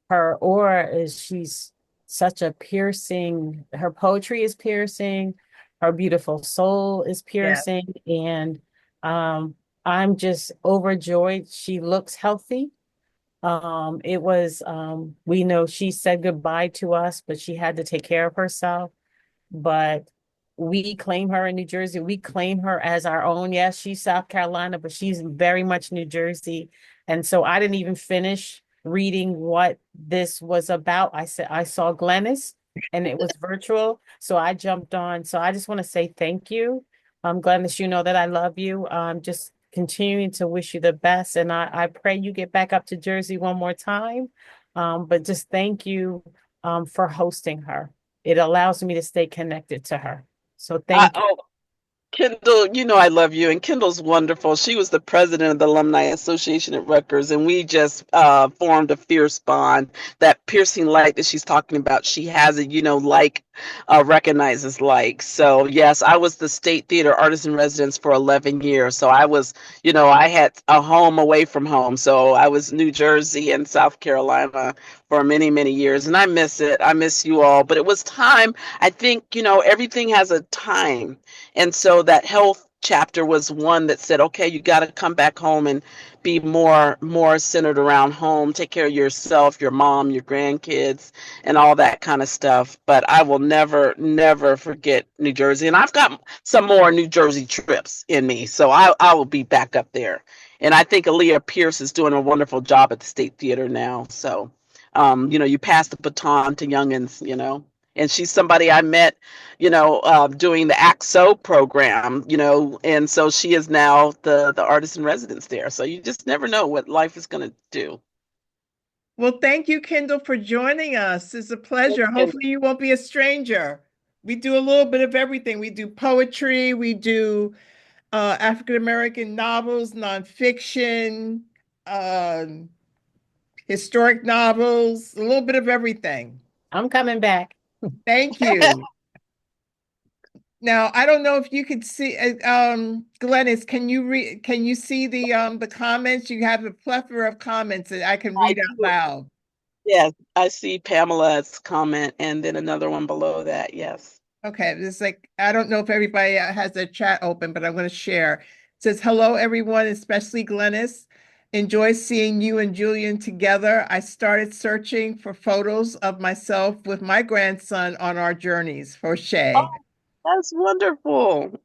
S3: her aura is, she's such a piercing, her poetry is piercing, her beautiful soul is piercing, and I'm just overjoyed. She looks healthy. We know she said goodbye to us, but she had to take care of herself. But we claim her in New Jersey. We claim her as our own. Yes, she's South Carolina, but she's very much New Jersey. And so I didn't even finish reading what this was about. I said I saw Glenis and it was virtual, so I jumped on. So I just want to say thank you. Glenis, you know that I love you. Just continuing to wish you the best, and I pray you get back up to Jersey one more time. But just thank you for hosting her. It allows me to stay connected to her. So thank you.
S2: Oh, Kendall, you know I love you, and Kendall's wonderful. She was the president of the Alumni Association at Rutgers, and we just formed a fierce bond. That piercing light that she's talking about, she has it, like recognizes like. So yes, I was the State Theater Artist in Residence for 11 years. So I was, I had a home away from home. So I was New Jersey and South Carolina for many, many years, and I miss it. I miss you all, but it was time. I think, everything has a time. And so that health chapter was one that said, okay, you got to come back home and be more centered around home, take care of yourself, your mom, your grandkids, and all that kind of stuff. But I will never forget New Jersey. And I've got some more New Jersey trips in me. So I will be back up there. And I think Aaliyah Pierce is doing a wonderful job at the State Theater now. So, you pass the baton to youngins, and she's somebody I met, doing the AXO program, and so she is now the artist in residence there. So you just never know what life is going to do.
S1: Well, thank you, Kendall, for joining us. It's a pleasure. Hopefully you won't be a stranger. We do a little bit of everything. We do poetry, we do African-American novels, nonfiction, historic novels, a little bit of everything.
S3: I'm coming back.
S1: Thank you. Now, I don't know if you could see, Glenis, can you see the comments? You have a plethora of comments that I can read out loud.
S2: Yes, I see Pamela's comment and then another one below that. Yes.
S1: Okay, it's like, I don't know if everybody has their chat open, but I'm going to share. It says, hello, everyone, especially Glenis. Enjoy seeing you and Julian together. I started searching for photos of myself with my grandson on our journeys for Shay.
S2: Oh, that's wonderful.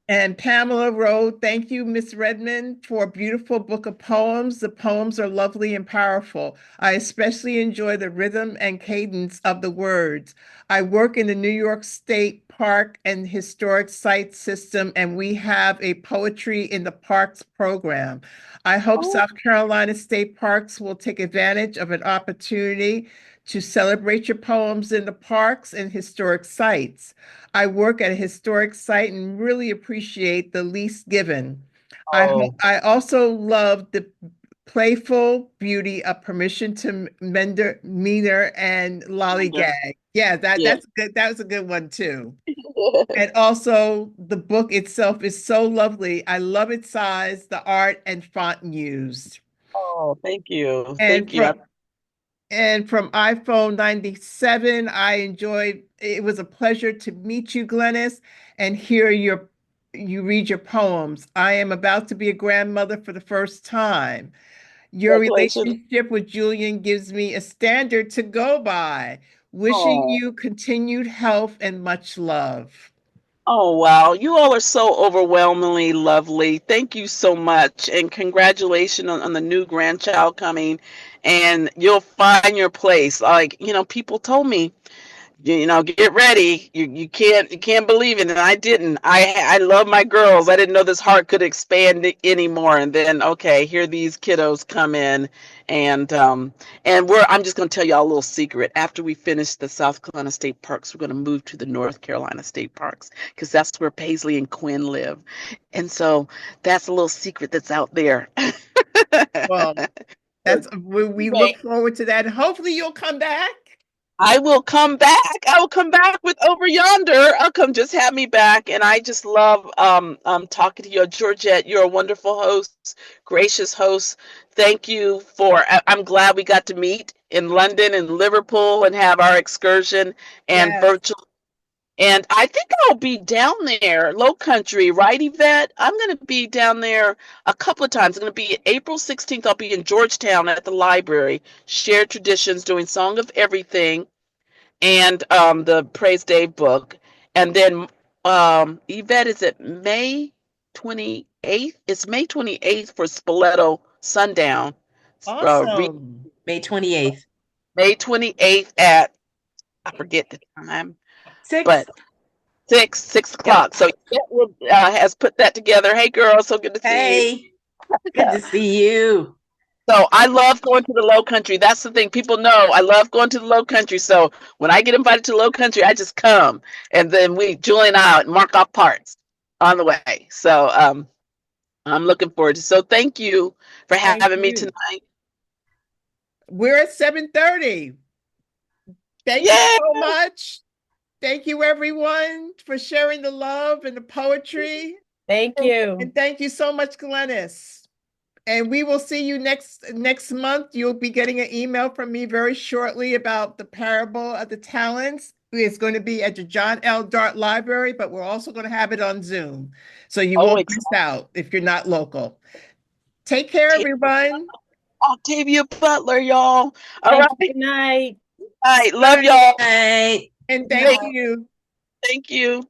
S1: And Pamela wrote, thank you, Miss Redmond, for a beautiful book of poems. The poems are lovely and powerful. I especially enjoy the rhythm and cadence of the words. I work in the New York State Park and Historic Site System, and we have a Poetry in the Parks program. I hope South Carolina State Parks will take advantage of an opportunity to celebrate your poems in the parks and historic sites. I work at a historic site and really appreciate the least given. I also love the playful beauty of permission to meander and lollygag. Yeah, that's good. That was a good one too. And also the book itself is so lovely. I love its size, the art and font used.
S2: Oh, thank you. Thank you.
S1: And from iPhone 97, I enjoyed, it was a pleasure to meet you, Glenis, and hear you read your poems. I am about to be a grandmother for the first time. Your relationship with Julian gives me a standard to go by. Wishing you continued health and much love.
S2: Oh, wow. You all are so overwhelmingly lovely. Thank you so much. And congratulations on the new grandchild coming. And you'll find your place. Like, people told me, get ready. You can't believe it. And I didn't. I love my girls. I didn't know this heart could expand anymore. And then, okay, here these kiddos come in. And I'm just going to tell y'all a little secret. After we finish the South Carolina State Parks, we're going to move to the North Carolina State Parks because that's where Paisley and Quinn live. And so that's a little secret that's out there.
S1: Well, we look forward to that. Hopefully you'll come back.
S2: I will come back. I will come back with Over Yonder. I'll come, just have me back. And I just love talking to you. Georgette, you're a wonderful host, gracious host. Thank you I'm glad we got to meet in London and Liverpool and have our excursion and virtual. And I think I'll be down there, Low Country, right, Yvette? I'm going to be down there a couple of times. I'm going to be April 16th. I'll be in Georgetown at the library, Shared Traditions, doing Song of Everything and the Praise Day book. And then, Yvette, is it May 28th? It's May 28th for Spoleto Sundown.
S1: Awesome.
S7: May 28th.
S2: May 28th at, I forget the time,
S7: 6.
S2: but 6 o'clock. So Yvette has put that together. Hey, girl, so good to see you.
S7: Hey, good to see you.
S2: So I love going to the Low Country. That's the thing. People know I love going to the Low Country. So when I get invited to the Low Country, I just come, and then Julie and I mark off parts on the way. So I'm looking forward to. So thank you for having me tonight.
S1: We're at 7:30. Thank you so much. Thank you, everyone, for sharing the love and the poetry.
S3: Thank you.
S1: And thank you so much, Glenis. And we will see you next month. You'll be getting an email from me very shortly about the Parable of the Talents. It's going to be at the John L. Dart Library, but we're also going to have it on Zoom. So you won't miss out if you're not local. Take care, everyone.
S2: Octavia Butler, y'all.
S3: All right. Good night.
S2: All right. Love y'all.
S7: Night.
S1: And thank you.
S2: Thank you.